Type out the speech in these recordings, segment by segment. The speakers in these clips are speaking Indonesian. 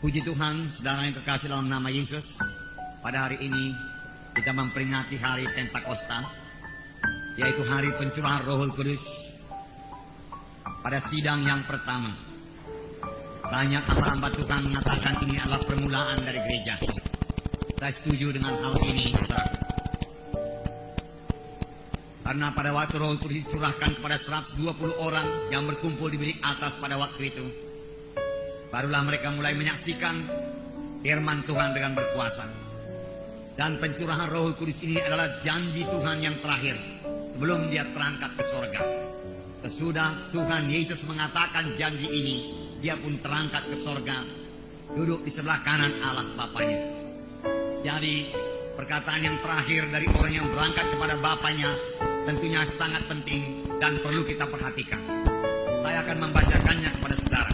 Puji Tuhan, saudara yang terkasih dalam nama Yesus. Pada hari ini kita memperingati hari Pentakosta, yaitu hari pencurahan Roh Kudus. Pada sidang yang pertama, banyak hamba-hamba Tuhan mengatakan ini adalah permulaan dari gereja. Saya setuju dengan hal ini, saudara. Karena pada waktu Roh Kudus dicurahkan kepada 120 orang yang berkumpul di bilik atas pada waktu itu, barulah mereka mulai menyaksikan firman Tuhan dengan berkuasa. Dan pencurahan Roh Kudus ini adalah janji Tuhan yang terakhir sebelum dia terangkat ke sorga. Sesudah Tuhan Yesus mengatakan janji ini, dia pun terangkat ke sorga, duduk di sebelah kanan Allah Bapanya. Jadi perkataan yang terakhir dari orang yang berangkat kepada Bapanya tentunya sangat penting dan perlu kita perhatikan. Saya akan membacakannya kepada saudara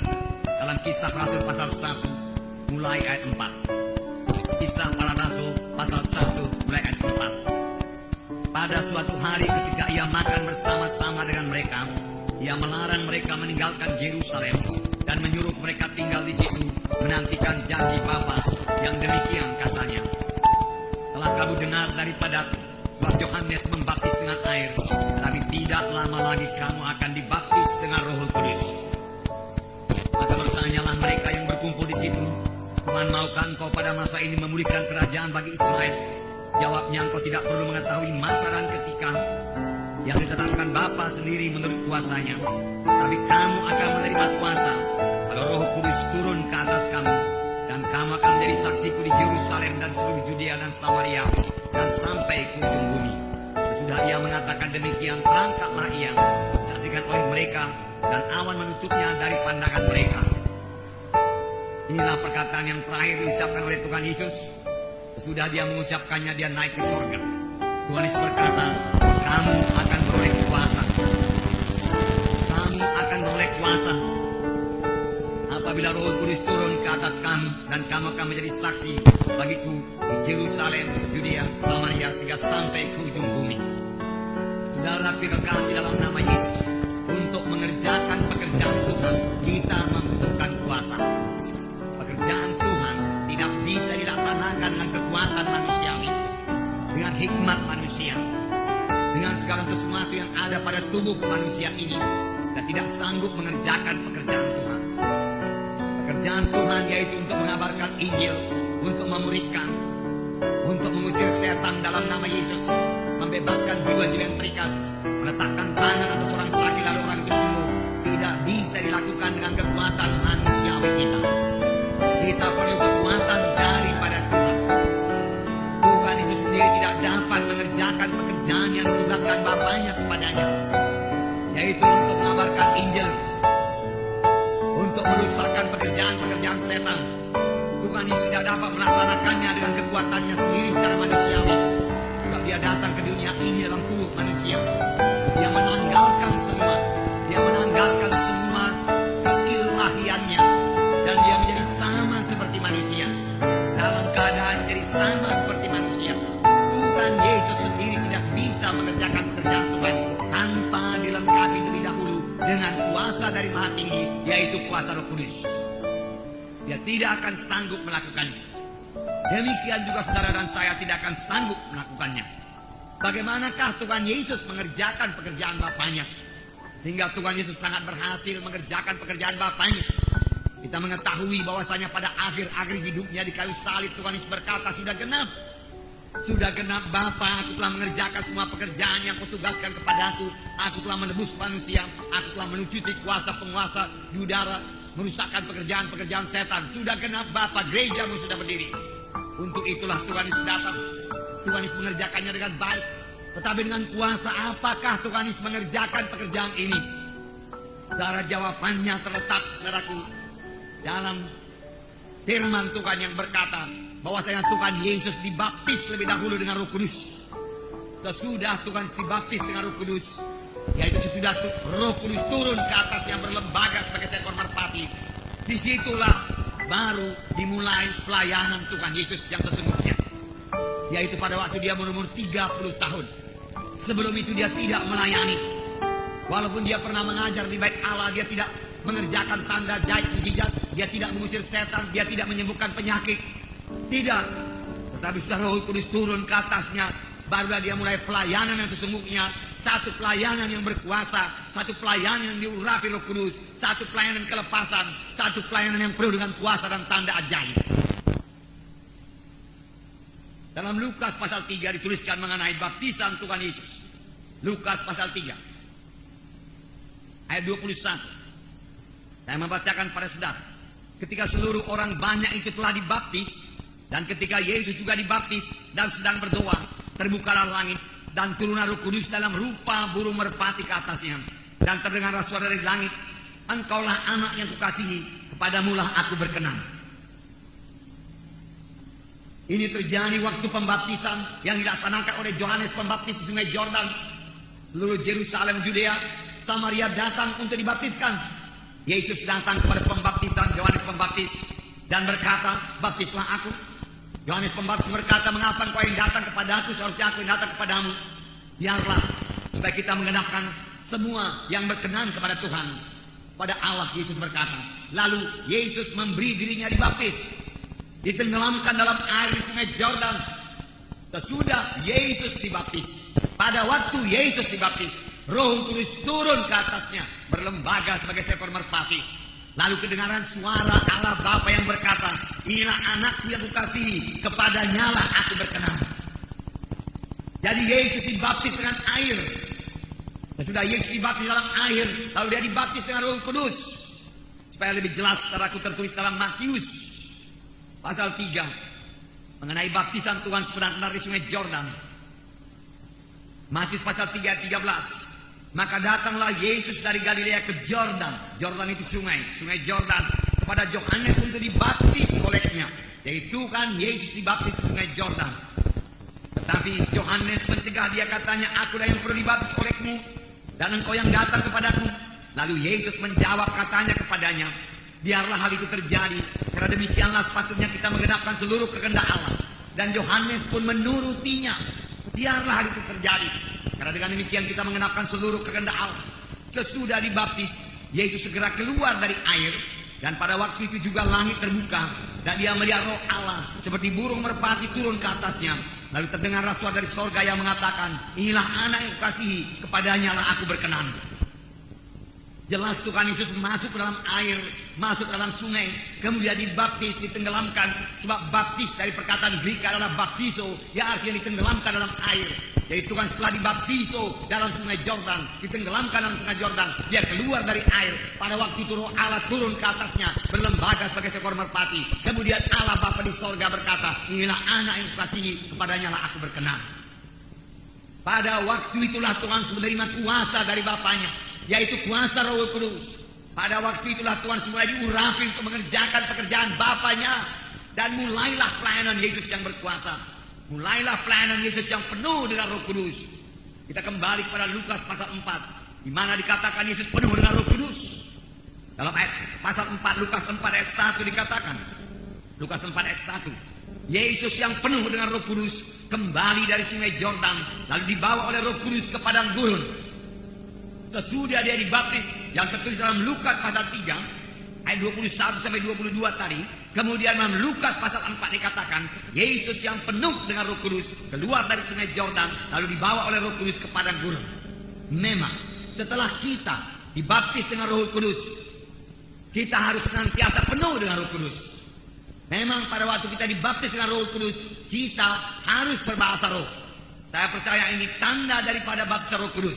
dalam Kisah Rasul pasal 1 mulai ayat 4. Kisah para Rasul pasal 1 mulai ayat 4. Pada suatu hari ketika ia makan bersama-sama dengan mereka, ia melarang mereka meninggalkan Yerusalem dan menyuruh mereka tinggal di situ menantikan janji Bapa yang demikian katanya. Telah kamu dengar daripadaku bahwa Yohanes membaptis dengan air, tapi tidak lama lagi kamu akan dibaptis dengan Roh Kudus. Maka bertanyalah mereka yang berkumpul di situ, Tuhan, maukah engkau pada masa ini memulihkan kerajaan bagi Israel? Jawabnya, engkau tidak perlu mengetahui masa dan ketika yang ditetapkan Bapa sendiri menurut kuasanya, tapi kamu akan menerima kuasa pada Roh Kudus turun ke atas kamu, dan kamu akan menjadi saksiku di Yerusalem dan seluruh Judea dan Samaria dan sampai ke ujung bumi. Sesudah ia mengatakan demikian, terangkatlah ia disaksikan oleh mereka, dan awan menutupnya dari pandangan mereka. Inilah perkataan yang terakhir diucapkan oleh Tuhan Yesus. Sesudah dia mengucapkannya, dia naik ke surga. Tuhan Yesus berkata, kamu akan beroleh kuasa. Kamu akan beroleh kuasa apabila Roh Kudus turun ke atas kamu, dan kamu akan menjadi saksi bagiku di Yerusalem, Judea, Samaria, sehingga sampai ke ujung bumi. Saudara terkasih dalam nama Yesus, untuk mengerjakan pekerjaan Tuhan, kita membutuhkan kuasa. Pekerjaan Tuhan tidak bisa dilaksanakan dengan kekuatan manusiawi, dengan hikmat manusia, dengan segala sesuatu yang ada pada tubuh manusia ini, dan tidak sanggup mengerjakan pekerjaan Tuhan. Pekerjaan Tuhan yaitu untuk mengabarkan Injil, untuk memuridkan, untuk mengusir setan dalam nama Yesus, membebaskan jiwa-jiwa yang terikat, meletakkan tangan atas orang sakit lalu orang itu sembuh, tidak bisa dilakukan dengan kekuatan manusiawi kita. Kita perlu kekuatan daripada Tuhan. Tuhan Yesus sendiri tidak dapat mengerjakan pekerjaan yang ditugaskan Bapanya kepadanya, yaitu untuk mengabarkan Injil, untuk merusakkan pekerjaan-pekerjaan setan. Tuhan Yesus tidak dapat melaksanakannya dengan kekuatannya sendiri secara manusiawi. Sebab dia datang ke dunia ini dalam tubuh manusia. Dia menanggalkan semua keilahiannya, dan dia menjadi sama seperti manusia. Dalam keadaan jadi sama seperti manusia, Tuhan Yesus sendiri tidak bisa mengerjakan pekerjaan Tuhan tanpa dilengkapi terlebih dahulu dengan kuasa dari Maha Tinggi, yaitu kuasa Roh Kudus. Dia tidak akan sanggup melakukannya. Demikian juga saudara dan saya tidak akan sanggup melakukannya. Bagaimanakah Tuhan Yesus mengerjakan pekerjaan Bapanya, sehingga Tuhan Yesus sangat berhasil mengerjakan pekerjaan Bapanya? Kita mengetahui bahwasanya pada akhir-akhir hidupnya di kayu salib, Tuhan Yesus berkata, sudah genap. Sudah genap Bapa, aku telah mengerjakan semua pekerjaan yang kau tugaskan kepadaku. Aku telah menebus manusia, aku telah melucuti kuasa-penguasa di udara, merusakkan pekerjaan-pekerjaan setan. Sudah genap Bapa, gerejamu sudah berdiri. Untuk itulah Tuhan Yesus datang. Tuhan Yesus mengerjakannya dengan baik. Tetapi dengan kuasa apakah Tuhan Yesus mengerjakan pekerjaan ini? Saudara, jawabannya terletak, saudaraku, dalam firman Tuhan yang berkata bahwasanya Tuhan Yesus dibaptis lebih dahulu dengan Roh Kudus. Sesudah Tuhan Yesus dibaptis dengan Roh Kudus, yaitu sesudah Roh Kudus turun ke atasnya berlembaga sebagai seekor merpati, disitulah baru dimulai pelayanan Tuhan Yesus yang sesungguhnya, yaitu pada waktu dia berumur 30 tahun. Sebelum itu dia tidak melayani. Walaupun dia pernah mengajar di bait Allah, dia tidak mengerjakan tanda jahit mujizat, dia tidak mengusir setan, dia tidak menyembuhkan penyakit. Tidak. Tetapi sudah Roh Kudus turun ke atasnya, barulah dia mulai pelayanan yang sesungguhnya. Satu pelayanan yang berkuasa, satu pelayanan yang diurapi Roh Kudus, satu pelayanan kelepasan, satu pelayanan yang penuh dengan kuasa dan tanda ajaib. Dalam Lukas pasal 3 dituliskan mengenai baptisan Tuhan Yesus. Lukas pasal 3 ayat 21. Saya membacakan pada saudara. Ketika seluruh orang banyak itu telah dibaptis, dan ketika Yesus juga dibaptis dan sedang berdoa, terbukalah langit dan turunlah Roh Kudus dalam rupa burung merpati ke atasnya. Dan terdengar suara dari langit, engkaulah anak yang kukasihi, kepadamulah aku berkenan. Ini terjadi waktu pembaptisan yang dilaksanakan oleh Yohanes Pembaptis di Sungai Yordan. Seluruh Yerusalem, Judea, Samaria datang untuk dibaptiskan. Yesus datang kepada pembaptisan Yohanes Pembaptis dan berkata, baptislah aku. Yohanes Pembaptis berkata, mengapa engkau yang datang kepada aku, seharusnya aku yang datang kepadamu. Biarlah supaya kita mengenapkan semua yang berkenan kepada Tuhan, pada Allah. Yesus berkata, lalu Yesus memberi dirinya dibaptis, ditenggelamkan dalam air di Sungai Yordan. Sesudah Yesus dibaptis, pada waktu Yesus dibaptis, Roh Kudus turun ke atasnya, berlembaga sebagai seekor merpati. Lalu kedengaran suara Allah Bapa yang berkata, inilah anakku yang kukasihi, kepadanyalah aku berkenan. Jadi Yesus dibaptis dengan air. Sesudah Yesus dibaptis dalam air, lalu dia dibaptis dengan Roh Kudus. Supaya lebih jelas, saudaraku, tertulis dalam Matius pasal 3 mengenai baptisan Tuhan sebenar-benar di Sungai Yordan. Matius pasal 3 ayat 13. Maka datanglah Yesus dari Galilea ke Yordan. Yordan itu sungai Yordan, kepada Yohanes untuk dibaptis olehnya. Yaitu kan Yesus dibaptis di Sungai Yordan. Tetapi Yohanes mencegah dia, katanya, akulah yang perlu dibaptis olehmu, dan engkau yang datang kepadaku. Lalu Yesus menjawab, katanya kepadanya, biarlah hal itu terjadi, karena demikianlah sepatutnya kita menggenapkan seluruh kehendak Allah. Dan Yohanes pun menurutinya. Biarlah hal itu terjadi, karena dengan demikian kita mengenapkan seluruh kehendak Allah. Sesudah dibaptis, Yesus segera keluar dari air, dan pada waktu itu juga langit terbuka, dan dia melihat Roh Allah seperti burung merpati turun ke atasnya. Lalu terdengar suara dari sorga yang mengatakan, inilah anak yang kukasihi, kepadanya lah aku berkenan. Jelas Tuhan Yesus masuk ke dalam air, masuk ke dalam sungai, kemudian dibaptis, ditenggelamkan. Sebab baptis dari perkataan Greek adalah baptizo, yang artinya ditenggelamkan dalam air. Jadi Tuhan setelah dibaptizo dalam Sungai Yordan, ditenggelamkan dalam Sungai Yordan, dia keluar dari air. Pada waktu itu Roh Allah turun ke atasnya, berlembaga sebagai seekor merpati. Kemudian Allah Bapa di sorga berkata, inilah anak yang kukasihi, kepadanya lah aku berkenan. Pada waktu itulah Tuhan menerima kuasa dari Bapaknya, yaitu kuasa Roh Kudus. Pada waktu itulah Tuhan mulai diurapi untuk mengerjakan pekerjaan Bapaknya, dan mulailah pelayanan Yesus yang berkuasa. Mulailah pelayanan Yesus yang penuh dengan Roh Kudus. Kita kembali kepada Lukas pasal 4, di mana dikatakan Yesus penuh dengan Roh Kudus. Dalam ayat pasal 4, Lukas 4 ayat 1 dikatakan, Lukas 4 ayat 1, Yesus yang penuh dengan Roh Kudus kembali dari Sungai Yordan, lalu dibawa oleh Roh Kudus ke padang gurun. Sesudah dia dibaptis, yang tertulis dalam Lukas pasal 3 ayat 21 sampai 22 tadi. Kemudian dalam Lukas pasal 4 dikatakan, Yesus yang penuh dengan Roh Kudus keluar dari Sungai Yordan, lalu dibawa oleh Roh Kudus ke padang gurun. Memang setelah kita dibaptis dengan Roh Kudus, kita harus senantiasa penuh dengan Roh Kudus. Memang pada waktu kita dibaptis dengan Roh Kudus, kita harus berbahasa roh. Saya percaya ini tanda daripada baptisan Roh Kudus.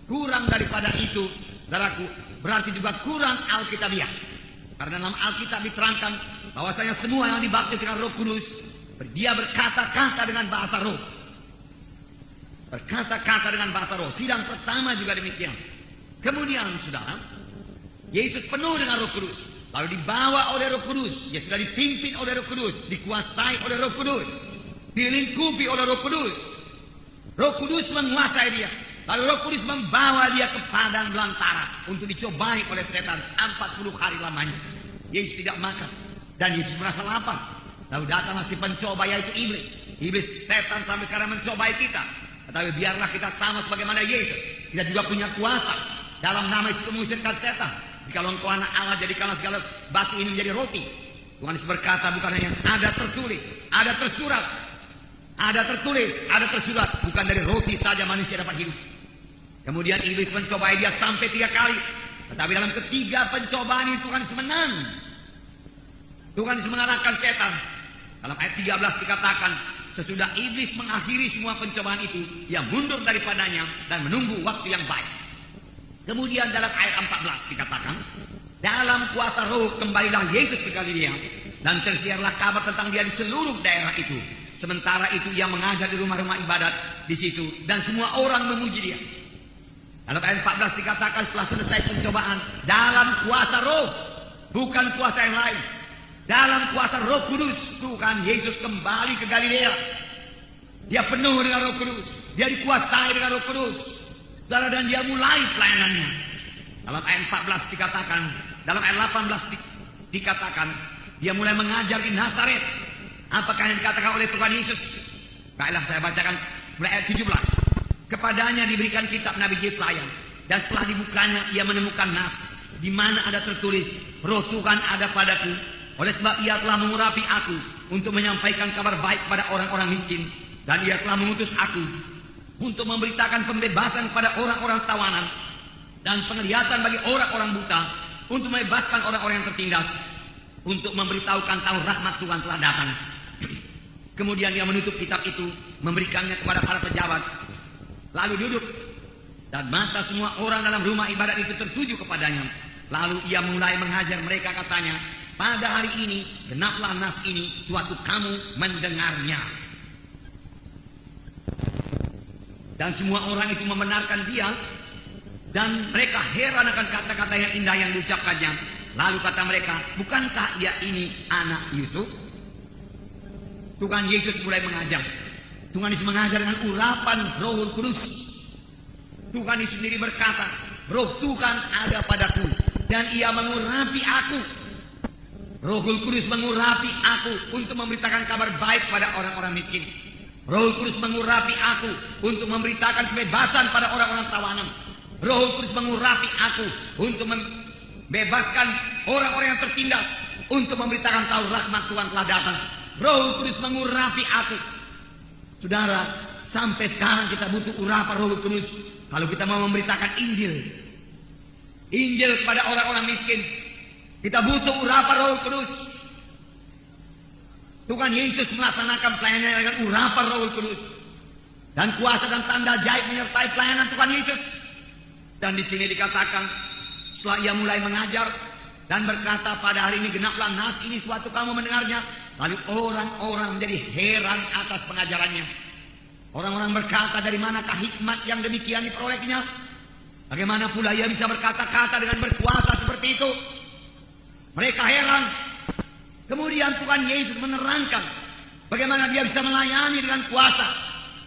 Kurang daripada itu, saudaraku, berarti juga kurang Alkitabiah. Karena dalam Alkitab diterangkan bahwasanya semua yang dibaptis dengan Roh Kudus, dia berkata-kata dengan bahasa roh. Berkata-kata dengan bahasa roh. Sidang pertama juga demikian. Kemudian, saudara, Yesus penuh dengan Roh Kudus, lalu dibawa oleh Roh Kudus. Dia sudah dipimpin oleh Roh Kudus, dikuasai oleh Roh Kudus, dilingkupi oleh Roh Kudus. Roh Kudus menguasai dia. Lalu Roh Kudus membawa dia ke padang belantara untuk dicobai oleh setan 40 hari lamanya. Yesus tidak makan dan Yesus merasa lapar. Lalu datanglah si pencoba, yaitu iblis. Iblis, setan, sampai sekarang mencobai kita. Tetapi biarlah kita sama sebagaimana Yesus. Kita juga punya kuasa dalam nama Yesus mengusirkan setan. Jikalau engkau anak Allah, jadikanlah segala batu ini menjadi roti. Tuhan Yesus berkata, bukan hanya ada tertulis, ada tersurat, ada tertulis, ada tersurat. Bukan dari roti saja manusia dapat hidup. Kemudian iblis mencobai dia sampai 3 kali. Tetapi dalam ketiga pencobaan ini Tuhan Yesus menang. Tuhan Yesus mengalahkan setan. Dalam ayat 13 dikatakan, sesudah iblis mengakhiri semua pencobaan itu, ia mundur daripadanya dan menunggu waktu yang baik. Kemudian dalam ayat 14 dikatakan, dalam kuasa roh kembalilah Yesus ke Galilea, dan tersiarlah kabar tentang dia di seluruh daerah itu. Sementara itu ia mengajar di rumah-rumah ibadat di situ, dan semua orang memuji dia. Dalam ayat 14 dikatakan setelah selesai pencobaan, dalam kuasa roh, bukan kuasa yang lain. Dalam kuasa Roh Kudus, Tuhan Yesus kembali ke Galilea. Dia penuh dengan Roh Kudus, dia dikuasai dengan Roh Kudus. Saudara, dan dia mulai pelayanannya. Dalam ayat 14 dikatakan, dalam ayat 18 dikatakan, dia mulai mengajar di Nazaret. Apakah yang dikatakan oleh Tuhan Yesus? Baiklah, saya bacakan mulai ayat 17. Kepadanya diberikan kitab Nabi Yesaya, dan setelah dibukanya ia menemukan nas, di mana ada tertulis, Roh Tuhan ada padaku. Oleh sebab ia telah mengurapi aku untuk menyampaikan kabar baik pada orang-orang miskin, dan ia telah mengutus aku untuk memberitakan pembebasan pada orang-orang tawanan dan penglihatan bagi orang-orang buta, untuk membebaskan orang-orang yang tertindas, untuk memberitahukan tahun rahmat Tuhan telah datang. Kemudian ia menutup kitab itu, memberikannya kepada para pejabat, lalu duduk, dan mata semua orang dalam rumah ibadat itu tertuju kepadanya. Lalu ia mulai mengajar mereka, katanya, pada hari ini genaplah nas ini, suatu kamu mendengarnya. Dan semua orang itu membenarkan dia, dan mereka heran akan kata-kata yang indah yang diucapkannya. Lalu kata mereka, bukankah dia ini anak Yusuf? Tuhan Yesus mulai mengajar. Tuhan Yesus mengajar dengan urapan Roh Kudus. Tuhan Yesus sendiri berkata, Roh Tuhan ada padaku, dan ia mengurapi aku. Roh Kudus mengurapi aku untuk memberitakan kabar baik pada orang-orang miskin. Roh Kudus mengurapi aku untuk memberitakan kebebasan pada orang-orang tawanan. Roh Kudus mengurapi aku untuk membebaskan orang-orang yang tertindas, untuk memberitakan tahu rahmat Tuhan telah datang. Roh Kudus mengurapi aku. Saudara, sampai sekarang kita butuh urapan Roh Kudus kalau kita mau memberitakan Injil. Injil kepada orang-orang miskin. Kita butuh urapan Roh Kudus. Tuhan Yesus melaksanakan pelayanannya dengan urapan Roh Kudus, dan kuasa dan tanda ajaib menyertai pelayanan Tuhan Yesus. Dan di sini dikatakan, setelah ia mulai mengajar dan berkata, pada hari ini genaplah nas ini, suatu kamu mendengarnya. Lalu orang-orang menjadi heran atas pengajarannya. Orang-orang berkata, dari manakah hikmat yang demikian diperolehnya? Bagaimana pula ia bisa berkata-kata dengan berkuasa seperti itu? Mereka heran. Kemudian Tuhan Yesus menerangkan bagaimana dia bisa melayani dengan kuasa.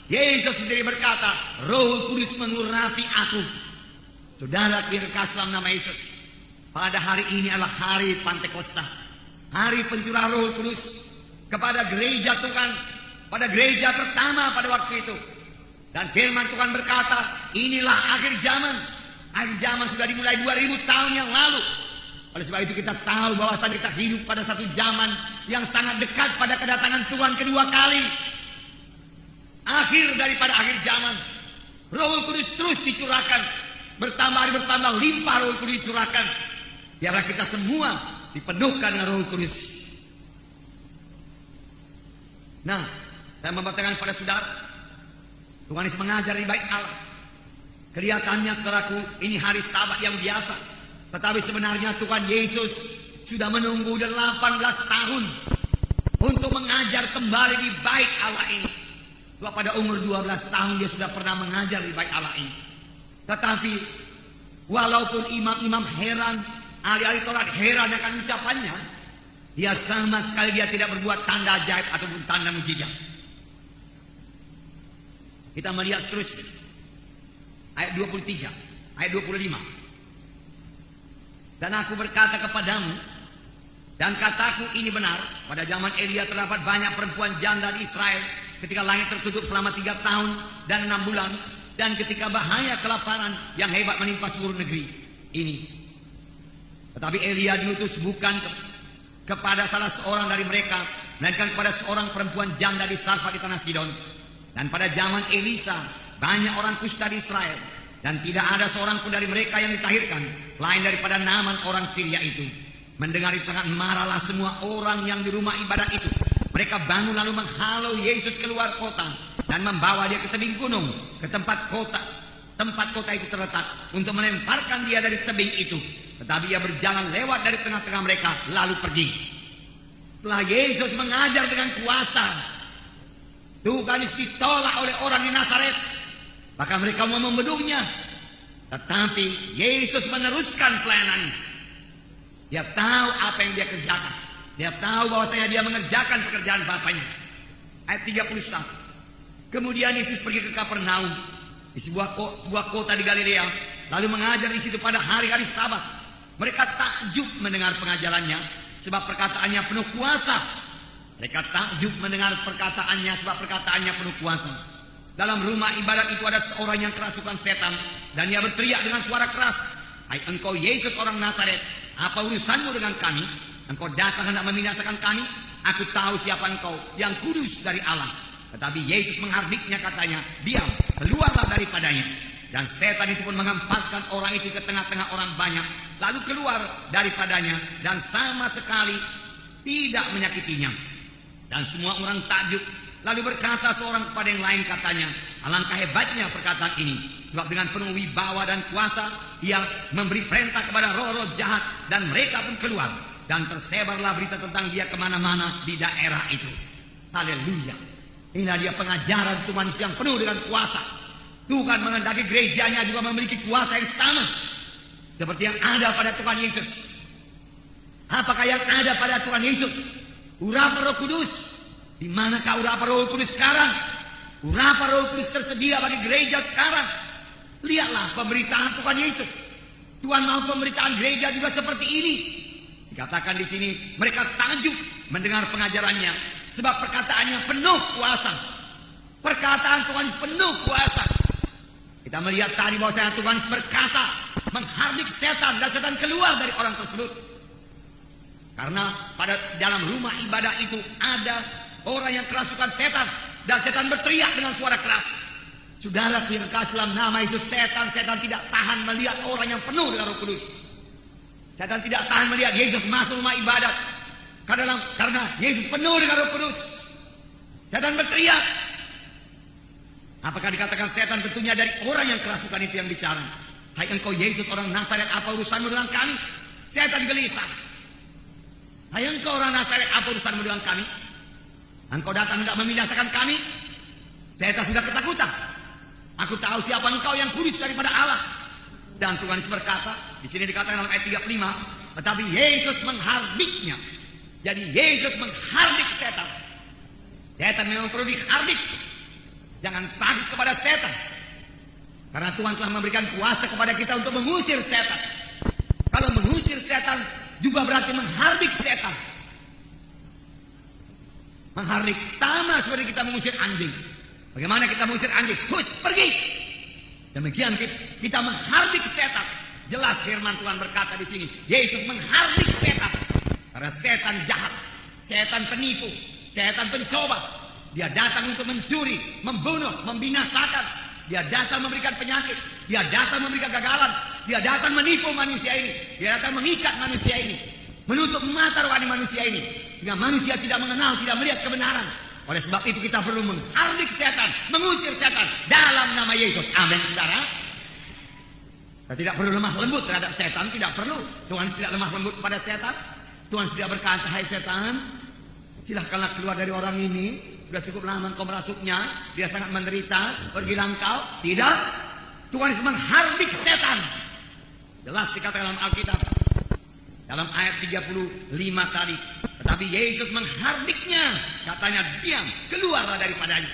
Yesus sendiri berkata, Roh Kudus mengurapi aku. Saudara kekasih dalam nama Yesus, pada hari ini adalah hari Pantekosta, hari pencurahan Roh Kudus kepada gereja Tuhan, pada gereja pertama pada waktu itu. Dan firman Tuhan berkata, inilah akhir zaman. Akhir zaman sudah dimulai 2000 tahun yang lalu. Oleh sebab itu kita tahu bahwa kita hidup pada satu zaman yang sangat dekat pada kedatangan Tuhan kedua kali. Akhir daripada akhir zaman, Roh Kudus terus dicurahkan, bertambah hari bertambah limpah Roh Kudus dicurahkan. Biarlah kita semua dipenuhkan dengan Roh Kudus. Nah, saya membacakan pada saudara, Tuhan Yesus mengajar di bait Allah. Kelihatannya saudaraku, ini hari Sabat yang biasa. Tetapi sebenarnya Tuhan Yesus sudah menunggu 18 tahun untuk mengajar kembali di bait Allah ini. Sebab pada umur 12 tahun dia sudah pernah mengajar di bait Allah ini. Tetapi walaupun imam-imam heran, ahli-ahli Taurat heran akan ucapannya, dia sama sekali dia tidak berbuat tanda ajaib ataupun tanda mujizat. Kita melihat terus ayat 23, ayat 25. Dan aku berkata kepadamu, dan kataku ini benar, pada zaman Elia terdapat banyak perempuan janda di Israel, ketika langit tertutup selama 3 tahun dan 6 bulan, dan ketika bahaya kelaparan yang hebat menimpa seluruh negeri ini. Tetapi Elia diutus bukan kepada salah seorang dari mereka, melainkan kepada seorang perempuan janda di Sarfat di tanah Sidon. Dan pada zaman Elisa banyak orang kusta di Israel, dan tidak ada seorang pun dari mereka yang ditahirkan selain daripada Naaman orang Syria itu. Mendengar itu sangat marahlah semua orang yang di rumah ibadat itu. Mereka bangun lalu menghalau Yesus keluar kota dan membawa dia ke tebing gunung, ke tempat kota itu terletak, untuk melemparkan dia dari tebing itu. Tetapi ia berjalan lewat dari tengah-tengah mereka lalu pergi. Setelah Yesus mengajar dengan kuasa, Tuhan Yesus ditolak oleh orang di Nazaret. Maka mereka mau membunuhnya. Tetapi Yesus meneruskan pelayanannya. Dia tahu apa yang dia kerjakan. Dia tahu bahwasanya dia mengerjakan pekerjaan Bapaknya. Ayat 31. Kemudian Yesus pergi ke Kapernaum, di sebuah kota di Galilea, lalu mengajar di situ pada hari-hari Sabat. Mereka takjub mendengar pengajarannya, sebab perkataannya penuh kuasa. Mereka takjub mendengar perkataannya, sebab perkataannya penuh kuasa. Dalam rumah ibadat itu ada seorang yang kerasukan setan, dan dia berteriak dengan suara keras, "Hai engkau Yesus orang Nazaret, apa urusanmu dengan kami? Engkau datang hendak membinasakan kami? Aku tahu siapa engkau, yang kudus dari Allah." Tetapi Yesus menghardiknya, katanya, "Diam, keluarlah daripadanya." Dan setan itu pun menghempaskan orang itu ke tengah-tengah orang banyak, lalu keluar daripadanya, dan sama sekali tidak menyakitinya. Dan semua orang takjub. Lalu berkata seorang kepada yang lain, katanya, "Alangkah hebatnya perkataan ini, sebab dengan penuh wibawa dan kuasa ia memberi perintah kepada roh-roh jahat, dan mereka pun keluar." Dan tersebarlah berita tentang dia kemana-mana di daerah itu. Haleluya. Inilah dia pengajaran Tuhan Yesus yang penuh dengan kuasa. Tuhan menghendaki gerejanya juga memiliki kuasa yang sama seperti yang ada pada Tuhan Yesus. Apakah yang ada pada Tuhan Yesus? Urapan Roh Kudus. Di manakah urapan Roh Kudus sekarang? Urapan Roh Kudus tersedia bagi gereja sekarang. Lihatlah pemberitaan Tuhan Yesus. Tuhan mau pemberitaan gereja juga seperti ini. Dikatakan di sini, mereka takjub mendengar pengajarannya, sebab perkataannya penuh kuasa. Perkataan Tuhan penuh kuasa. Kita melihat tadi bahwasanya Tuhan berkata, menghardik setan, dan setan keluar dari orang tersebut. Karena pada dalam rumah ibadah itu ada orang yang kerasukan setan, dan setan berteriak dengan suara keras. Saudara yang kasih dalam nama itu, setan tidak tahan melihat orang yang penuh dengan Roh Kudus. Setan tidak tahan melihat Yesus masuk rumah ibadat, karena Yesus penuh dengan Roh Kudus. Setan berteriak. Apakah dikatakan setan? Tentunya dari orang yang kerasukan itu yang bicara. "Hai engkau Yesus orang Nazaret, apa urusanmu dengan kami?" Setan gelisah. "Hai engkau orang Nazaret, apa urusanmu dengan kami? Engkau datang hendak membinasakan kami?" Setan sudah ketakutan. "Aku tahu siapa engkau, yang kudus daripada Allah." Dan Tuhan Yesus berkata, di sini dikatakan dalam ayat 35, tetapi Yesus menghardiknya. Jadi Yesus menghardik setan. Setan memang perlu dihardik. Jangan takut kepada setan. Karena Tuhan telah memberikan kuasa kepada kita untuk mengusir setan. Kalau mengusir setan juga berarti menghardik setan. Menghardik sama seperti kita mengusir anjing. Bagaimana kita mengusir anjing? Hus, pergi. Demikian kita menghardik setan. Jelas firman Tuhan berkata di sini, Yesus menghardik setan. Karena setan jahat, setan penipu, setan pencoba. Dia datang untuk mencuri, membunuh, membinasakan. Dia datang memberikan penyakit. Dia datang memberikan kegagalan. Dia datang menipu manusia ini. Dia datang mengikat manusia ini, menutup mata rohani manusia ini, sehingga manusia tidak mengenal, tidak melihat kebenaran. Oleh sebab itu kita perlu menghardik setan, mengusir setan dalam nama Yesus. Amin, saudara. Kita tidak perlu lemah lembut terhadap setan, tidak perlu. Tuhan tidak lemah lembut pada setan. Tuhan tidak berkata, "Hai setan, silahkanlah keluar dari orang ini. Sudah cukup lama engkau merasuknya, dia sangat menderita, pergilah engkau." Tidak. Tuhan menghardik setan. Jelas dikatakan dalam Alkitab, dalam ayat 35 tadi. Tetapi Yesus menghardiknya, katanya, "Diam, keluarlah daripadanya."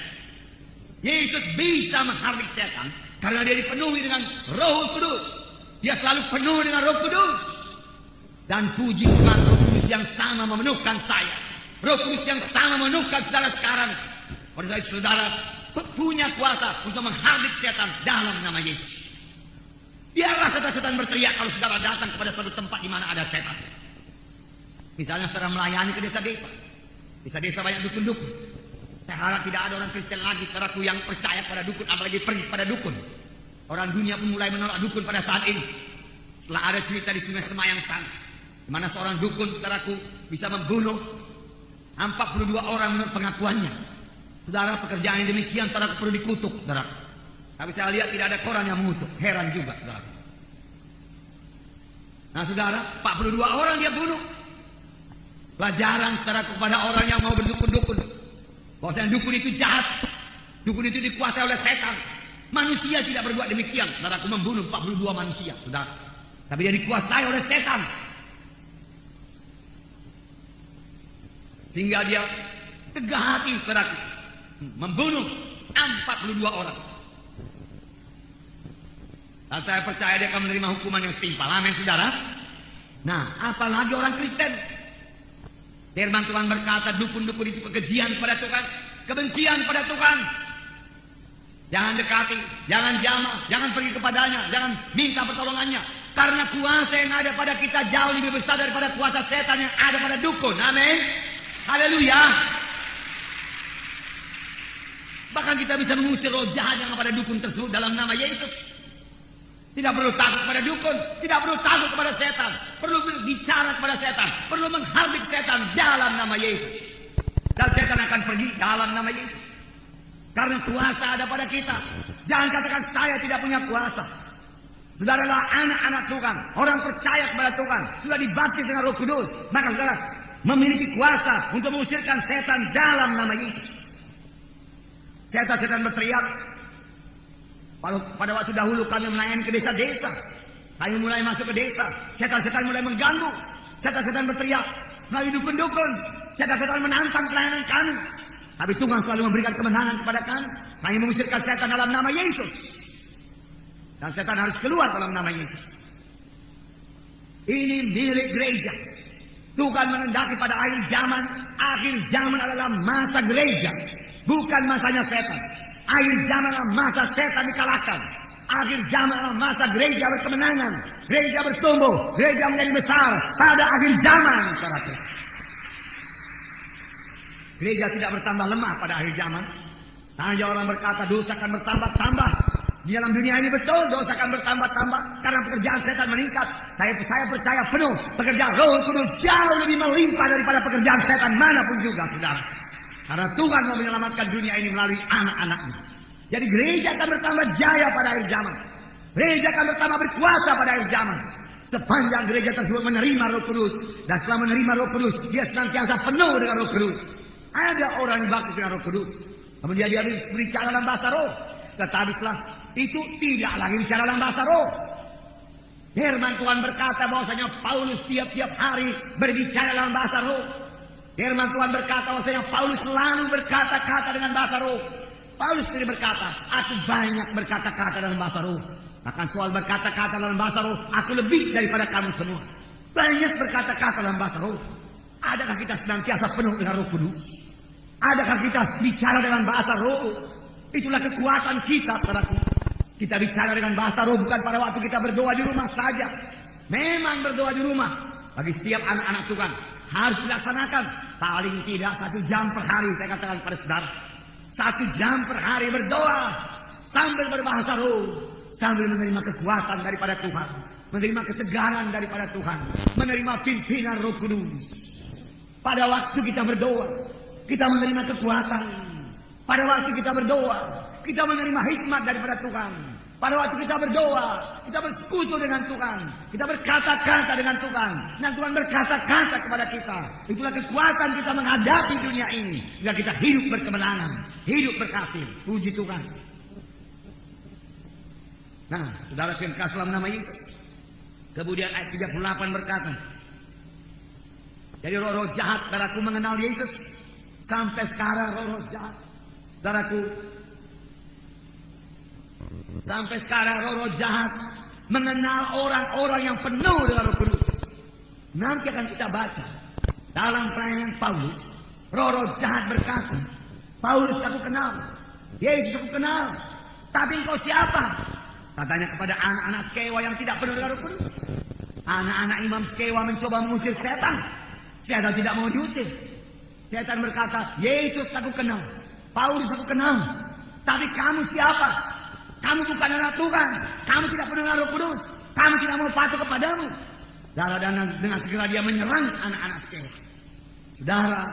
Yesus bisa menghardik setan karena dia dipenuhi dengan Roh Kudus. Dia selalu penuh dengan Roh Kudus. Dan puji Tuhan, Roh Kudus yang sama memenuhkan saya. Roh Kudus yang sama memenuhkan saudara sekarang. Oleh sebab saudara punya kuasa untuk menghardik setan dalam nama Yesus. Biarlah setan setan berteriak kalau saudara datang kepada suatu tempat di mana ada setan. Misalnya saudara melayani ke desa-desa. Desa-desa banyak dukun-dukun. Saya harap tidak ada orang Kristen lagi saudaraku yang percaya pada dukun, apalagi pergi pada dukun. Orang dunia pun mulai menolak dukun pada saat ini. Setelah ada cerita di Sungai Semayang sana, di mana seorang dukun saudaraku bisa membunuh 42 orang menurut pengakuannya. Saudara, pekerjaan yang demikian saudara perlu dikutuk, saudara. Tapi saya lihat tidak ada koran yang mengutuk. Heran juga, saudara. Nah, saudara, 42 orang dia bunuh. Pelajaran saudara kepada orang yang mau berdukun-dukun. Bahwasanya dukun itu jahat. Dukun itu dikuasai oleh setan. Manusia tidak berbuat demikian. Saudaraku membunuh 42 manusia, saudara. Tapi dia dikuasai oleh setan. Sehingga dia tegah hati, saudaraku, membunuh 42 orang. Dan saya percaya dia akan menerima hukuman yang setimpal. Amin, saudara. Nah, apalagi orang Kristen. Firman Tuhan berkata, dukun-dukun itu kekejian pada Tuhan, kebencian pada Tuhan. Jangan dekati, jangan jamah, jangan pergi kepadanya, jangan minta pertolongannya. Karena kuasa yang ada pada kita jauh lebih besar daripada kuasa setan yang ada pada dukun. Amin. Haleluya. Bahkan kita bisa mengusir roh jahat yang pada dukun tersebut dalam nama Yesus. Tidak perlu takut pada dukun, tidak perlu takut kepada setan, perlu berbicara kepada setan, perlu menghardik setan dalam nama Yesus. Dan setan akan pergi dalam nama Yesus. Karena kuasa ada pada kita. Jangan katakan saya tidak punya kuasa. Saudaralah anak-anak Tuhan, orang percaya kepada Tuhan, sudah dibaptis dengan Roh Kudus, maka saudara memiliki kuasa untuk mengusirkan setan dalam nama Yesus. Setan-setan berteriak. Pada waktu dahulu kami melayani ke desa-desa. Kami mulai masuk ke desa. Setan-setan mulai mengganggu. Setan-setan berteriak melalui dukun-dukun. Setan-setan menantang pelayanan kami. Tapi Tuhan selalu memberikan kemenangan kepada kami. Kami mengusirkan setan dalam nama Yesus. Dan setan harus keluar dalam nama Yesus. Ini milik gereja. Tuhan mengendaki pada akhir zaman. Akhir zaman adalah masa gereja, bukan masanya setan. Akhir zaman adalah masa setan dikalahkan. Akhir zaman adalah masa gereja berkemenangan. Gereja bertumbuh, gereja menjadi besar pada akhir zaman. Gereja tidak bertambah lemah pada akhir zaman. Hanya orang berkata dosa akan bertambah-tambah. Di dalam dunia ini betul dosa akan bertambah-tambah karena pekerjaan setan meningkat. Saya percaya penuh pekerjaan Roh Kudus jauh lebih melimpah daripada pekerjaan setan manapun juga, saudara. Karena Tuhan mau menyelamatkan dunia ini melalui anak-anaknya. Jadi gereja akan bertambah jaya pada akhir zaman. Gereja akan bertambah berkuasa pada akhir zaman. Sepanjang gereja tersebut menerima Roh Kudus. Dan setelah menerima Roh Kudus, dia senantiasa penuh dengan Roh Kudus. Ada orang yang baptis dengan Roh Kudus. Kemudian dia berbicara dalam bahasa roh. Tetapi setelah itu tidak lagi bicara dalam bahasa roh. Firman Tuhan berkata bahwasanya Paulus tiap-tiap hari berbicara dalam bahasa roh. Firman Tuhan berkata bahwasanya Paulus selalu berkata-kata dengan bahasa roh. Paulus sendiri berkata, aku banyak berkata-kata dalam bahasa roh. Bahkan soal berkata-kata dalam bahasa roh, aku lebih daripada kamu semua. Banyak berkata-kata dalam bahasa roh. Adakah kita senantiasa penuh dengan Roh Kudus? Adakah kita bicara dengan bahasa roh? Itulah kekuatan kita, saudaraku. Kita bicara dengan bahasa roh bukan pada waktu kita berdoa di rumah saja. Memang berdoa di rumah bagi setiap anak-anak Tuhan harus dilaksanakan paling tidak 1 jam per hari. Saya katakan pada saudara, 1 jam per hari berdoa sambil berbahasa roh, sambil menerima kekuatan daripada Tuhan, menerima kesegaran daripada Tuhan, menerima pimpinan Roh Kudus. Pada waktu kita berdoa, kita menerima kekuatan. Pada waktu kita berdoa, kita menerima hikmat daripada Tuhan. Pada waktu kita berdoa, kita bersekutu dengan Tuhan. Kita berkata-kata dengan Tuhan. Dan Tuhan berkata-kata kepada kita. Itulah kekuatan kita menghadapi dunia ini. Sehingga kita hidup berkemenangan, hidup berhasil. Puji Tuhan. Nah, saudara yang kasih dalam nama Yesus. Kemudian ayat 38 berkata, jadi roh-roh jahat, saudaraku mengenal Yesus. Sampai sekarang roh-roh jahat, saudaraku, sampai sekarang roh-roh jahat mengenal orang-orang yang penuh dengan Roh Kudus. Nanti akan kita baca dalam pelayanan Paulus. Roh-roh jahat berkata, Paulus aku kenal, Yesus aku kenal, tapi engkau siapa? Katanya kepada anak-anak Skewa yang tidak penuh dengan Roh Kudus. Anak-anak imam Skewa mencoba mengusir setan. Setan tidak mau diusir. Setan berkata, Yesus aku kenal, Paulus aku kenal, tapi kamu siapa? Kamu bukan anak Tuhan. Kamu tidak penuh dengan Roh Kudus. Kamu tidak mau patuh kepadamu. Dan dengan segera dia menyerang anak-anak Skewa. Saudara,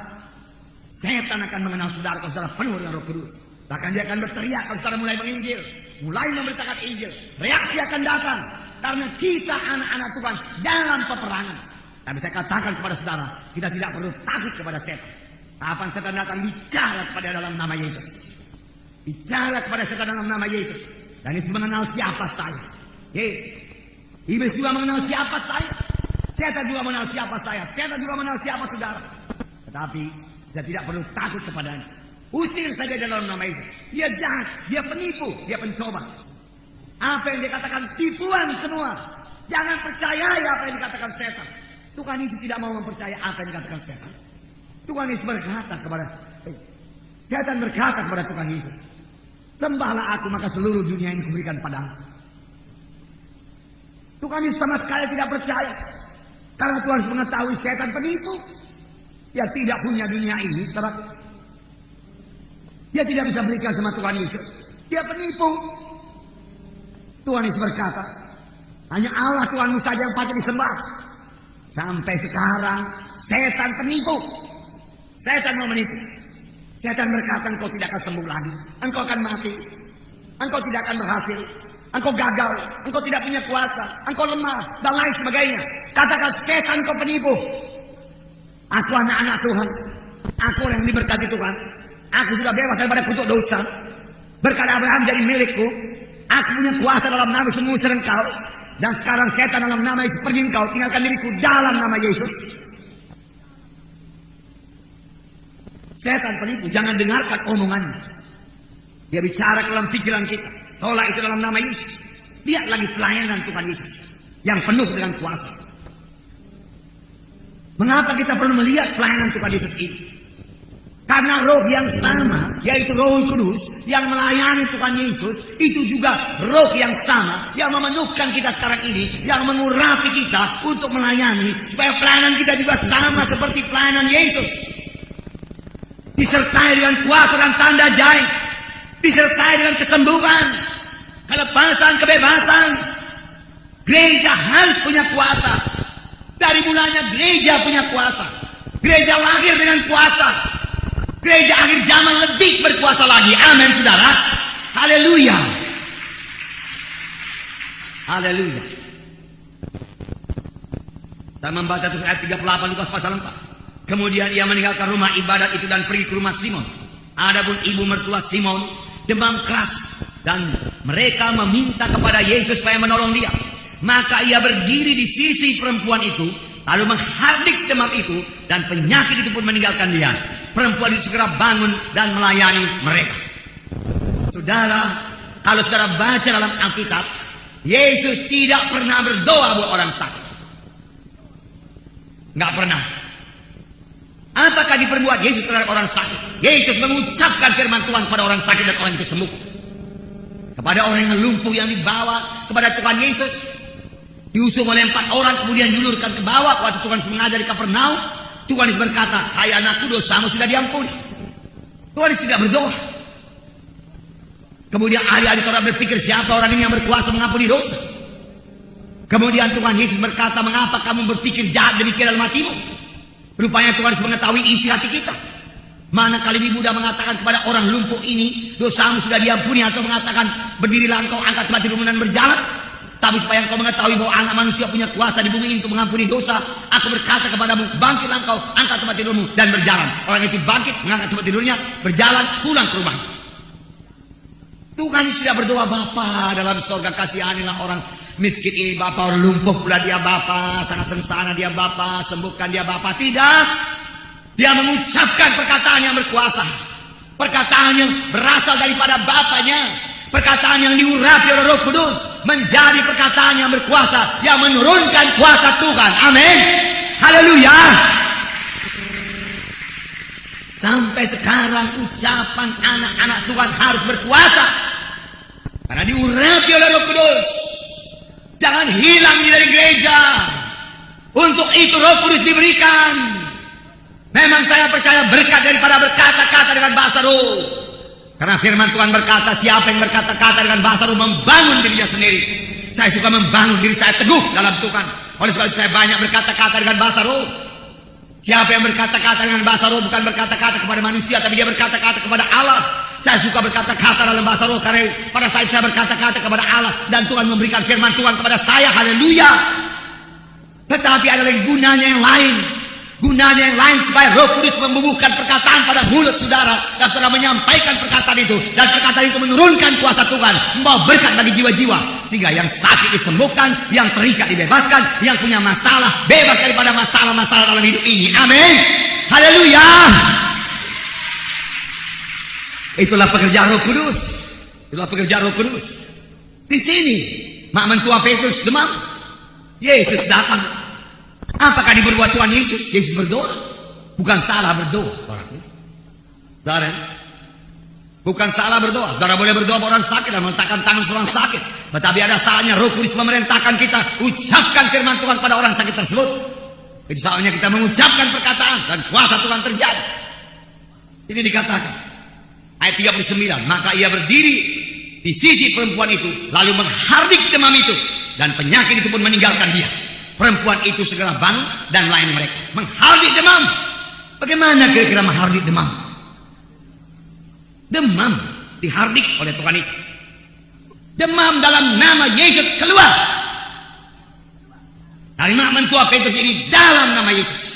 setan akan mengenal saudara kalau saudara penuh dengan Roh Kudus. Bahkan dia akan berteriak kalau saudara mulai menginjil, mulai memberitakan Injil. Reaksi akan datang karena kita anak-anak Tuhan dalam peperangan. Tapi saya katakan kepada saudara, kita tidak perlu takut kepada setan. Kapan setan datang, bicara kepada dalam nama Yesus. Bicara kepada setan dalam nama Yesus. Dan Yesus mengenal siapa saya. Iblis juga mengenal siapa saya. Setan juga mengenal siapa saya. Setan juga mengenal siapa saudara. Tetapi kita tidak perlu takut kepadanya. Usir saja dalam nama Yesus. Dia jahat, dia penipu, dia pencoba. Apa yang dikatakan tipuan semua. Jangan percayai apa yang dikatakan setan. Tuhan Yesus tidak mau mempercayai apa yang dikatakan setan. Tuhan Yesus berkata kepada setan berkata kepada Tuhan Yesus, sembahlah aku maka seluruh dunia ini kuberikan padamu. Tuhan Yesus sama sekali tidak percaya. Karena Tuhan Yesus mengetahui setan penipu. Dia tidak punya dunia ini. Dia tidak bisa berikan sama Tuhan Yesus. Dia penipu. Tuhan Yesus berkata, hanya Allah Tuhanmu saja yang patut disembah. Sampai sekarang setan penipu. Setan mau menipu. Setan berkata, engkau tidak akan sembuh lagi. Engkau akan mati. Engkau tidak akan berhasil. Engkau gagal. Engkau tidak punya kuasa. Engkau lemah. Dan lain sebagainya. Katakan, setan kau penipu. Aku anak-anak Tuhan. Aku orang yang diberkati Tuhan. Aku sudah bebas daripada kutuk dosa. Berkat Abraham jadi milikku. Aku punya kuasa dalam nama Yesus mengusir engkau. Dan sekarang setan dalam nama Yesus pergi engkau. Tinggalkan diriku dalam nama Yesus. Setan penipu. Jangan dengarkan omongannya. Dia bicara ke dalam pikiran kita. Tolak itu dalam nama Yesus. Lihat lagi pelayanan Tuhan Yesus. Yang penuh dengan kuasa. Mengapa kita perlu melihat pelayanan Tuhan Yesus ini? Karena roh yang sama, yaitu Roh Kudus yang melayani Tuhan Yesus, itu juga roh yang sama yang memenuhkan kita sekarang ini, yang mengurapi kita untuk melayani, supaya pelayanan kita juga sama seperti pelayanan Yesus. Disertai dengan kuasa dan tanda ajaib, disertai dengan kesembuhan, kelepasan, kebebasan. Gereja harus punya kuasa. Dari mulanya gereja punya kuasa. Gereja lahir dengan kuasa. Gereja akhir zaman lebih berkuasa lagi. Amin, saudara. Haleluya. Haleluya. Dan membaca terus ayat 38 Lukas pasal 4. Kemudian ia meninggalkan rumah ibadat itu dan pergi ke rumah Simon. Adapun ibu mertua Simon demam keras. Dan mereka meminta kepada Yesus supaya menolong dia. Maka ia berdiri di sisi perempuan itu, lalu menghardik demam itu, dan penyakit itu pun meninggalkan dia. Perempuan itu segera bangun dan melayani mereka. Saudara, kalau saudara baca dalam Alkitab, Yesus tidak pernah berdoa buat orang sakit. Nggak pernah. Apakah diperbuat Yesus terhadap orang sakit? Yesus mengucapkan firman Tuhan kepada orang sakit dan orang itu sembuh. Kepada orang yang lumpuh yang dibawa kepada Tuhan Yesus, diusung oleh 4 orang, kemudian diulurkan ke bawah. Waktu Tuhan mengajar di Kapernaum, Tuhan Yesus berkata, hai anakku, dosamu sudah diampuni. Tuhan Yesus tidak berdoa. Kemudian ahli-ahli Taurat berpikir, siapa orang ini yang berkuasa mengampuni dosa? Kemudian Tuhan Yesus berkata, mengapa kamu berpikir jahat demikian dalam hatimu? Rupanya Tuhan Yesus mengetahui isi hati kita. Mana kali lebih mudah mengatakan kepada orang lumpuh ini, dosamu sudah diampuni, atau mengatakan, berdirilah engkau, angkat tempat tidurmu dan berjalan. Tapi supaya engkau mengetahui bahwa anak manusia punya kuasa di bumi ini untuk mengampuni dosa, aku berkata kepadamu, bangkitlah engkau, angkat tempat tidurmu dan berjalan. Orang itu bangkit, mengangkat tempat tidurnya, berjalan, pulang ke rumah. Tuhan Yesus tidak berdoa, Bapa dalam surga kasihanilah orang miskin ini, Bapa orang lumpuh pula dia, Bapa sangat sengsara dia, Bapa sembuhkan dia, Bapa. Tidak. Dia mengucapkan perkataan yang berkuasa, perkataan yang berasal daripada Bapanya, perkataan yang diurapi oleh Roh Kudus, menjadi perkataan yang berkuasa, yang menurunkan kuasa Tuhan. Amin. Haleluya. Sampai sekarang ucapan anak-anak Tuhan harus berkuasa. Karena diurapi oleh Roh Kudus. Jangan hilang dari gereja. Untuk itu Roh Kudus diberikan. Memang saya percaya berkat daripada berkata-kata dengan bahasa roh. Karena firman Tuhan berkata, siapa yang berkata-kata dengan bahasa roh membangun dirinya sendiri. Saya suka membangun diri saya teguh dalam Tuhan. Oleh sebab itu saya banyak berkata-kata dengan bahasa roh. Siapa yang berkata-kata dengan bahasa roh bukan berkata-kata kepada manusia, tapi dia berkata-kata kepada Allah. Saya suka berkata-kata dalam bahasa roh karena pada saat saya berkata-kata kepada Allah dan Tuhan memberikan firman Tuhan kepada saya. Haleluya. Tetapi ada lagi gunanya yang lain. Gunanya yang lain supaya Roh Kudus membubuhkan perkataan pada mulut saudara dan saudara menyampaikan perkataan itu, dan perkataan itu menurunkan kuasa Tuhan, membawa berkat bagi jiwa-jiwa, sehingga yang sakit disembuhkan, yang terikat dibebaskan, yang punya masalah bebas daripada masalah-masalah dalam hidup ini. Amin. Haleluya. Itulah pekerjaan Roh Kudus. Itulah pekerjaan Roh Kudus. Di sini mak mentua Petrus demam. Yesus datang. Apakah diberbuat Tuhan Yesus? Yesus berdoa. Bukan salah berdoa orang ini. Saudara, bukan salah berdoa. Saudara boleh berdoa orang sakit dan meletakkan tangan seorang sakit. Tetapi ada saatnya Roh Kudus memerintahkan kita ucapkan firman Tuhan pada orang sakit tersebut. Itu saatnya kita mengucapkan perkataan dan kuasa Tuhan terjadi. Ini dikatakan ayat 39, maka ia berdiri di sisi perempuan itu lalu menghardik demam itu, dan penyakit itu pun meninggalkan dia. Perempuan itu segera bangun dan melayani mereka. Menghardik demam. Bagaimana kira-kira menghardik demam? Demam dihardik oleh Tuhan itu. Demam dalam nama Yesus keluar. Dari mak mentua Petrus ini dalam nama Yesus.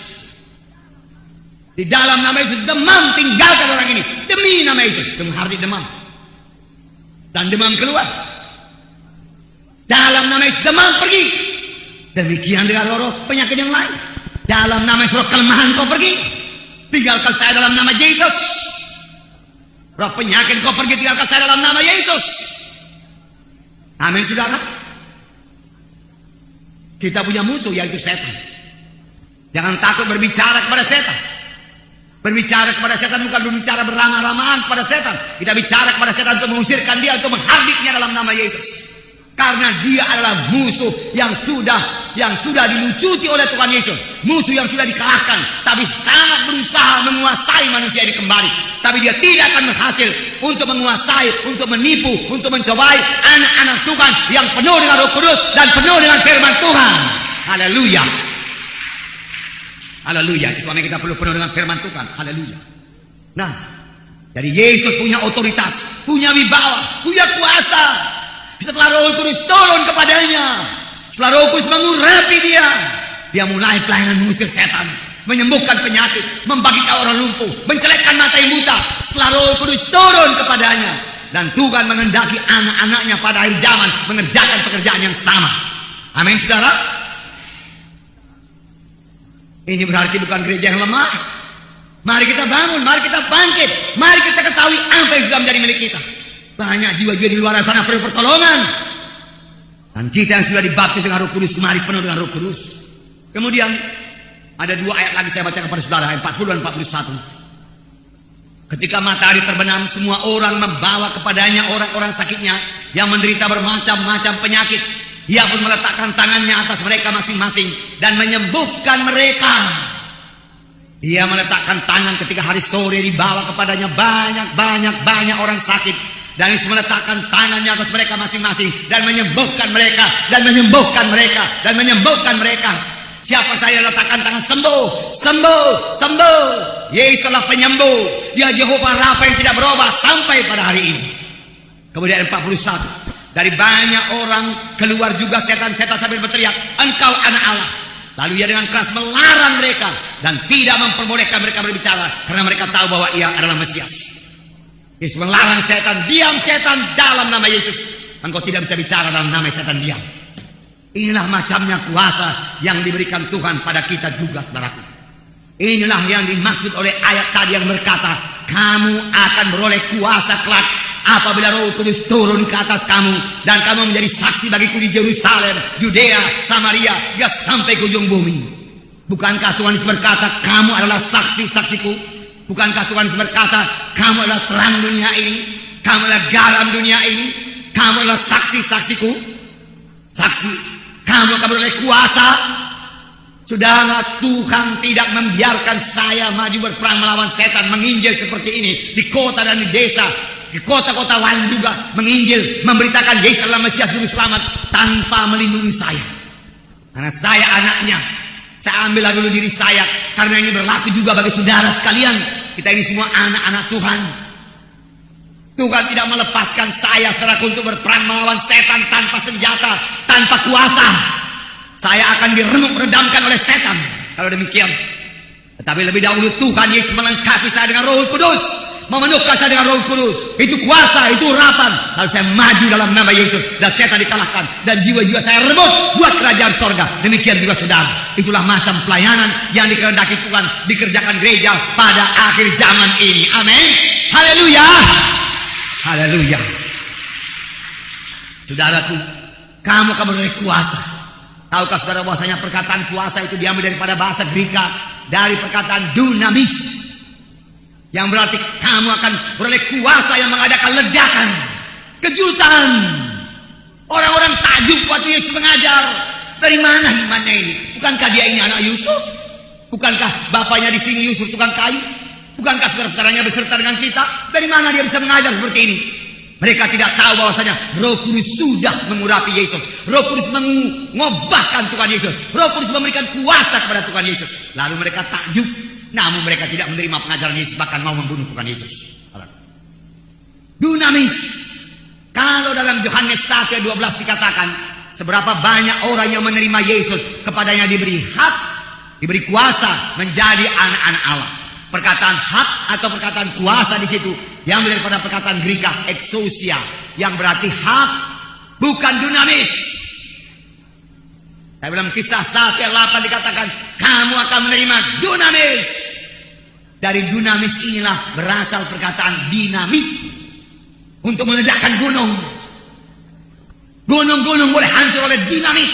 Di dalam nama Yesus demam tinggalkan orang ini. Demi nama Yesus menghardik demam. Dan demam keluar. Dalam nama Yesus demam pergi. Demikian dengan roh penyakit yang lain. Dalam nama Yesus, roh kelemahan kau pergi. Tinggalkan saya dalam nama Yesus. Roh penyakit kau pergi, tinggalkan saya dalam nama Yesus. Amin saudara. Kita punya musuh yaitu setan. Jangan takut berbicara kepada setan. Berbicara kepada setan bukan berbicara beramah-ramahan kepada setan. Kita bicara kepada setan untuk mengusirkan dia, untuk menghardiknya dalam nama Yesus. Karena dia adalah musuh yang sudah dilucuti oleh Tuhan Yesus. Musuh yang sudah dikalahkan, tapi sangat berusaha menguasai manusia ini kembali. Tapi dia tidak akan berhasil untuk menguasai, untuk menipu, untuk mencobai anak-anak Tuhan yang penuh dengan Roh Kudus dan penuh dengan firman Tuhan. Haleluya. Haleluya. Selama kita perlu penuh dengan firman Tuhan. Haleluya. Nah, jadi Yesus punya otoritas, punya wibawa, punya kuasa. Setelah Roh Kudus turun kepadanya, setelah Roh Kudus mengurapi dia mulai pelayanan mengusir setan, menyembuhkan penyakit, membagikan orang lumpuh, mencelekkan mata yang buta. Setelah Roh Kudus turun kepadanya, dan Tuhan menghendaki anak-anaknya pada akhir zaman mengerjakan pekerjaan yang sama. Amin saudara. Ini berarti bukan gereja yang lemah. Mari kita bangun, mari kita bangkit, mari kita ketahui apa yang sudah menjadi milik kita. Banyak jiwa-jiwa di luar sana perlu pertolongan. Dan kita yang sudah dibaptis dengan Roh Kudus, mari penuh dengan Roh Kudus. Kemudian ada dua ayat lagi saya baca kepada saudara, ayat 40 dan 41. Ketika matahari terbenam, semua orang membawa kepadanya orang-orang sakitnya yang menderita bermacam-macam penyakit. Dia pun meletakkan tangannya atas mereka masing-masing dan menyembuhkan mereka. Dia meletakkan tangan ketika hari sore, dibawa kepadanya banyak orang sakit. Dan Yesus meletakkan tangannya atas mereka masing-masing dan menyembuhkan mereka, dan menyembuhkan mereka, dan menyembuhkan mereka. Siapa saya letakkan tangan, sembuh, sembuh, sembuh. Yesus adalah penyembuh. Dia Jehovah Rafa yang tidak berubah sampai pada hari ini. Kemudian 41. Dari banyak orang keluar juga setan-setan sambil berteriak, engkau anak Allah. Lalu ia dengan keras melarang mereka dan tidak memperbolehkan mereka berbicara, karena mereka tahu bahwa ia adalah Mesias. Yesus melarang setan, diam setan dalam nama Yesus. Engkau tidak bisa bicara dalam nama setan, diam. Inilah macamnya kuasa yang diberikan Tuhan pada kita juga, saudaraku. Inilah yang dimaksud oleh ayat tadi yang berkata, kamu akan beroleh kuasa kelak apabila Roh Kudus turun ke atas kamu, dan kamu menjadi saksi bagiku di Yerusalem, Yudea, Samaria, hingga sampai ke ujung bumi. Bukankah Tuhan Yesus berkata, kamu adalah saksi-saksiku? Bukankah Tuhan Yesus berkata, kamu adalah terang dunia ini, kamu adalah garam dunia ini, Kamu adalah saksi-saksiku. Saksi. Kamu akan beroleh kuasa. Saudara, Tuhan tidak membiarkan saya maju berperang melawan setan, menginjil seperti ini di kota dan di desa, di kota-kota lain juga menginjil, memberitakan Yesus adalah Mesias Juru Selamat tanpa melindungi saya. Karena saya anaknya, saya ambil dulu diri saya, karena ini berlaku juga bagi saudara sekalian. Kita ini semua anak-anak Tuhan. Tuhan tidak melepaskan saya saudara untuk berperang melawan setan tanpa senjata, tanpa kuasa. Saya akan diremuk redamkan oleh setan kalau demikian. Tetapi lebih dahulu Tuhan Yesus melengkapi saya dengan Roh Kudus, memenuhkan saya dengan Roh Kudus. Itu kuasa, itu urapan. Lalu saya maju dalam nama Yesus dan setan dikalahkan dan jiwa-jiwa saya rebut buat kerajaan sorga. Demikian juga saudara. Itulah macam pelayanan yang dikehendaki Tuhan dikerjakan gereja pada akhir zaman ini. Amin. Haleluya. Haleluya. Saudaraku, kamu akan beroleh kuasa. Tahukah saudara bahwasanya perkataan kuasa itu diambil daripada bahasa Greka, dari perkataan dunamis, yang berarti kamu akan beroleh kuasa yang mengadakan ledakan, kejutan. Orang-orang takjub waktu Yesus mengajar. Dari mana imannya ini? Bukankah dia ini anak Yusuf? Bukankah bapaknya di sini Yusuf tukang kayu? Bukankah saudara-saudaranya beserta dengan kita? Dari mana dia bisa mengajar seperti ini? Mereka tidak tahu bahwasanya Roh Kudus sudah mengurapi Yesus. Roh Kudus mengubahkan Tuhan Yesus. Roh Kudus memberikan kuasa kepada Tuhan Yesus. Lalu mereka takjub. Namun mereka tidak menerima pengajaran Yesus, bahkan mau membunuh Tuhan Yesus. Dunamis. Kalau dalam Yohanes 1:12 dikatakan, seberapa banyak orang yang menerima Yesus, kepadanya diberi hak, diberi kuasa menjadi anak-anak Allah. Perkataan hak atau perkataan kuasa di situ yang daripada perkataan Greka exousia, yang berarti hak, bukan dunamis. Dalam Kisah 1:8 dikatakan kamu akan menerima dunamis. Dari dunamis inilah berasal perkataan dinamit, untuk meledakkan gunung. Gunung-gunung boleh hancur oleh dinamit.